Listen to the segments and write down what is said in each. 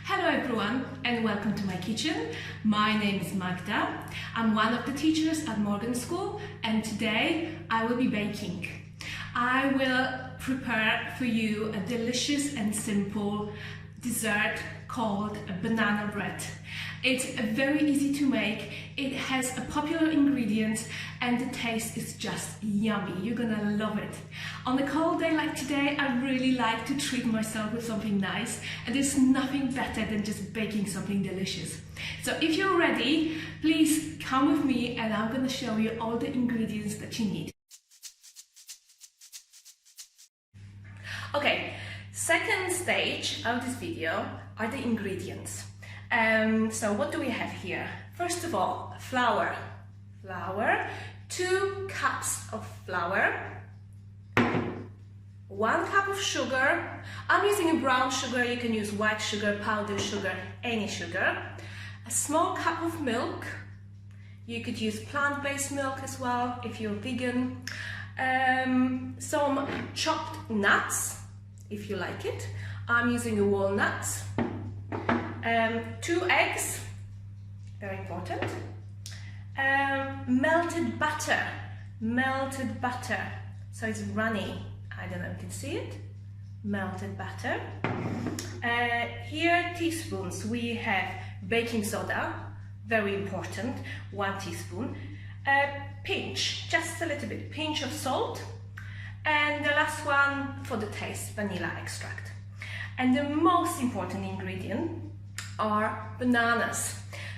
Hello everyone and welcome to my kitchen. My name is Magda. I'm one of the teachers at Morgan School and today I will be baking. I will prepare for you a delicious and simple dessert called a banana bread. It's very easy to make, it has a popular ingredient and the taste is just yummy. You're gonna love it. On a cold day like today, I really like to treat myself with something nice and there's nothing better than just baking something delicious. So if you're ready, please come with me and I'm gonna show you all the ingredients that you need. Okay, second stage of this video are the ingredients. So what do we have here? First of all, flour. 2 cups of flour, 1 cup of sugar. I'm using a brown sugar, you can use white sugar, powdered sugar, any sugar. A small cup of milk. You could use plant-based milk as well if you're vegan. Some chopped nuts, if you like it. I'm using a walnut. 2 eggs, very important. Melted butter, so it's runny. I don't know if you can see it. Melted butter. Here teaspoons, we have baking soda, very important, 1 teaspoon. Pinch, just a little bit, pinch of salt. And the last one for the taste, vanilla extract. And the most important ingredient are bananas.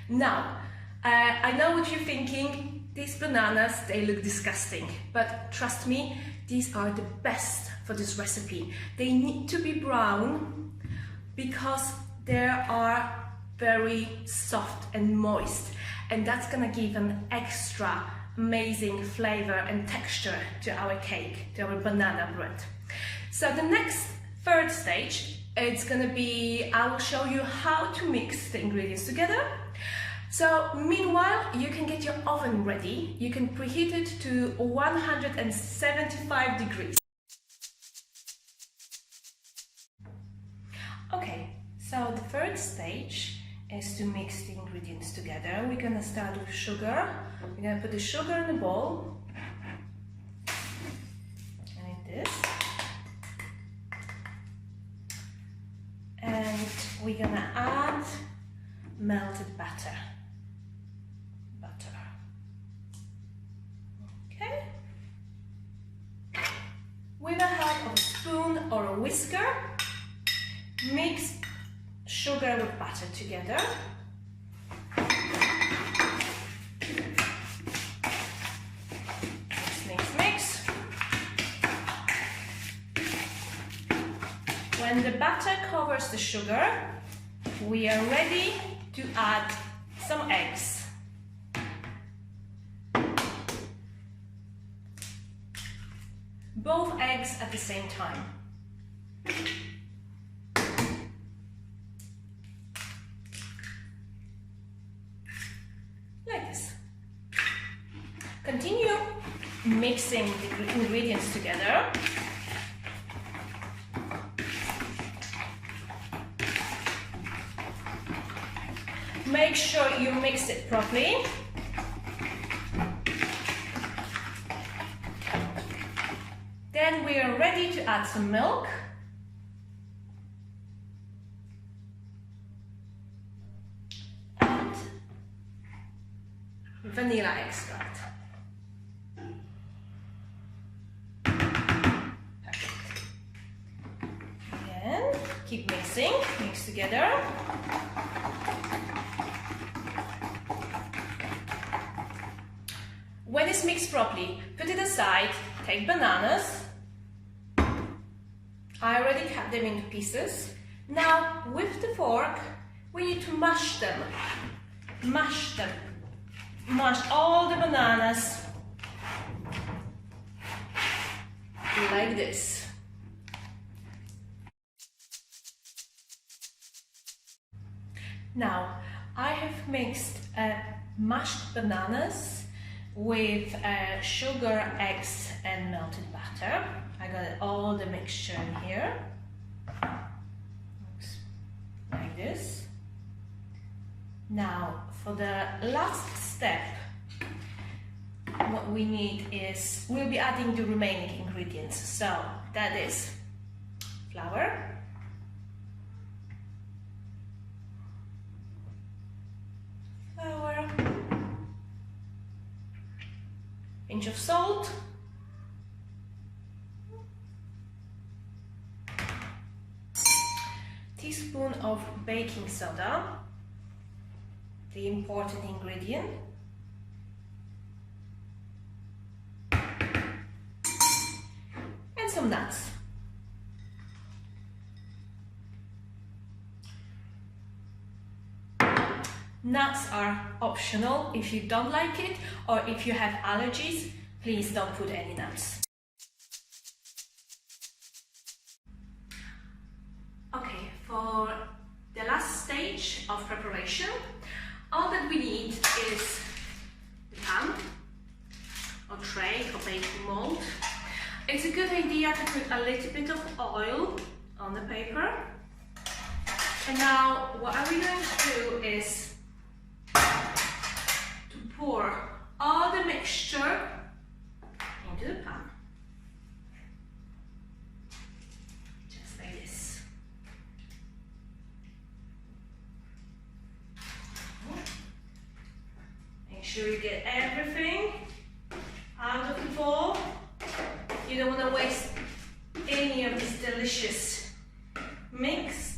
Now, I know what you're thinking, these bananas, they look disgusting, but trust me, these are the best for this recipe. They need to be brown because they are very soft and moist, and that's gonna give an extra amazing flavor and texture to our cake, to our banana bread. So the next third stage, it's gonna be, I will show you how to mix the ingredients together. So meanwhile, you can get your oven ready. You can preheat it to 175 degrees. Okay, so the third stage is to mix the ingredients together. We're gonna start with sugar. We're gonna put the sugar in a bowl. Like this. And we're gonna add melted butter. Okay. With the help of a spoon or a whisker, mix sugar with butter together. Mix. When the butter covers the sugar, we are ready to add some eggs. Both eggs at the same time. Like this. Continue mixing the ingredients together. Make sure you mix it properly. Then we are ready to add some milk. And vanilla extract. Perfect. Again, keep mixing, mix together. When it's mixed properly, put it aside, take bananas. I already cut them into pieces. Now, with the fork, we need to mash them. Mash them. Mash all the bananas. Like this. Now, I have mixed mashed bananas with sugar, eggs and melted butter. I got all the mixture in here. Looks like like this. Now for the last step, what we need is, we'll be adding the remaining ingredients. So that is flour, pinch of salt, teaspoon of baking soda, the important ingredient, and some nuts. Nuts are optional. If you don't like it or if you have allergies, please don't put any nuts. Okay, for the last stage of preparation, all that we need is the pan or tray or baking mold. It's a good idea to put a little bit of oil on the paper. And now what are we going to do is to pour all the mixture into the pan. Just like this. Make sure you get everything out of the bowl. You don't want to waste any of this delicious mix.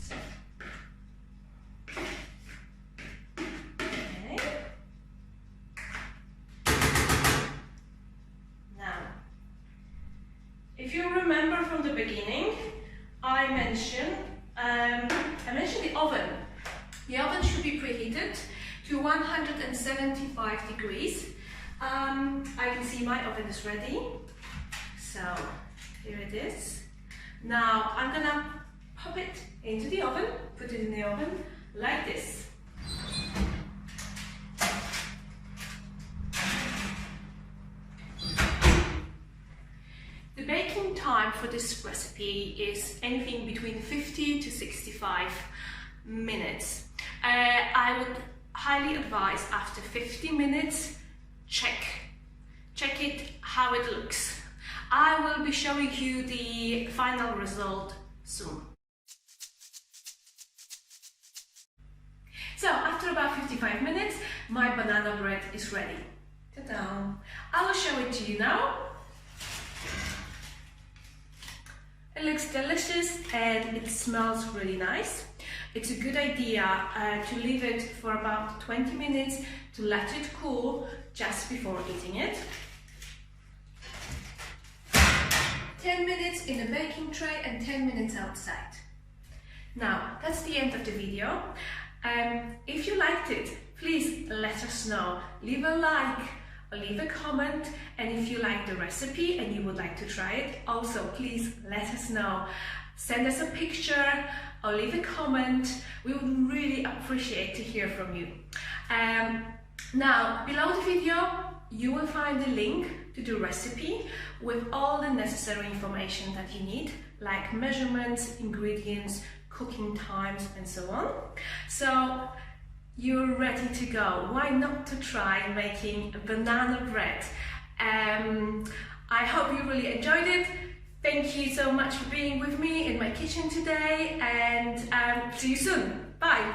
If you remember from the beginning, I mentioned the oven. The oven should be preheated to 175 degrees. I can see my oven is ready. So here it is. Now I'm gonna pop it into the oven, put it in the oven like this. The baking time for this recipe is anything between 50 to 65 minutes. I would highly advise after 50 minutes, check it how it looks. I will be showing you the final result soon. So after about 55 minutes, my banana bread is ready. Ta-da! I will show it to you now. It looks delicious and it smells really nice. It's a good idea to leave it for about 20 minutes to let it cool just before eating it. 10 minutes in a baking tray and 10 minutes outside. Now, that's the end of the video. If you liked it, please let us know. Leave a like or leave a comment, and if you like the recipe and you would like to try it, also please let us know. Send us a picture or leave a comment. We would really appreciate to hear from you. Now, below the video, you will find the link to the recipe with all the necessary information that you need, like measurements, ingredients, cooking times, and so on. So you're ready to go. Why not to try making banana bread? I hope you really enjoyed it. Thank you so much for being with me in my kitchen today, and see you soon. Bye.